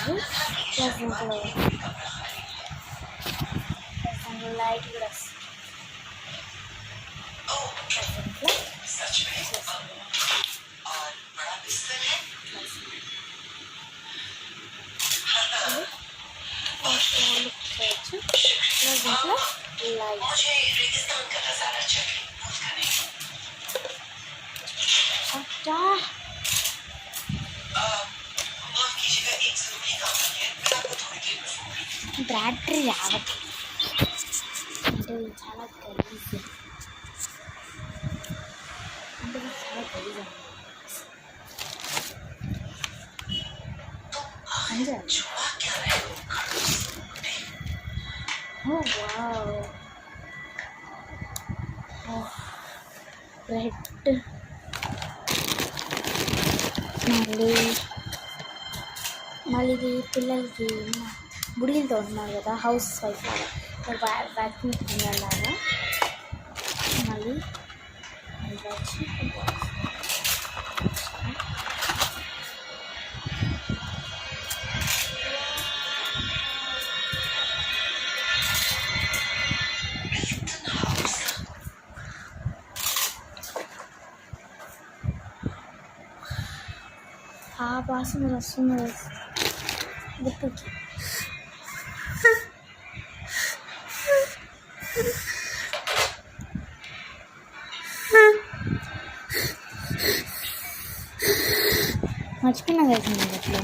Plus దీంట్లో light కూడా చేయొచ్చు. ప్లస్ దీంట్లో లైట్ అట్టా బ్యాటరీ రావట్లేదు అంటే చాలా గలీజ్ అంటే చాలా గలీజ్ అండి. ఓ వావ్ రెడ్ మళ్ళీ ఇది పిల్లలకి బుడిలతో ఉంటున్నారు కదా హౌస్ వైఫ్ లాగా వ్యాక్యూమ్ క్లీనర్ లాగా మళ్ళీ వచ్చి ఆ వాసన వస్తుంది గుర్తుకి మర్చిపోయినా కలిసింది అట్లా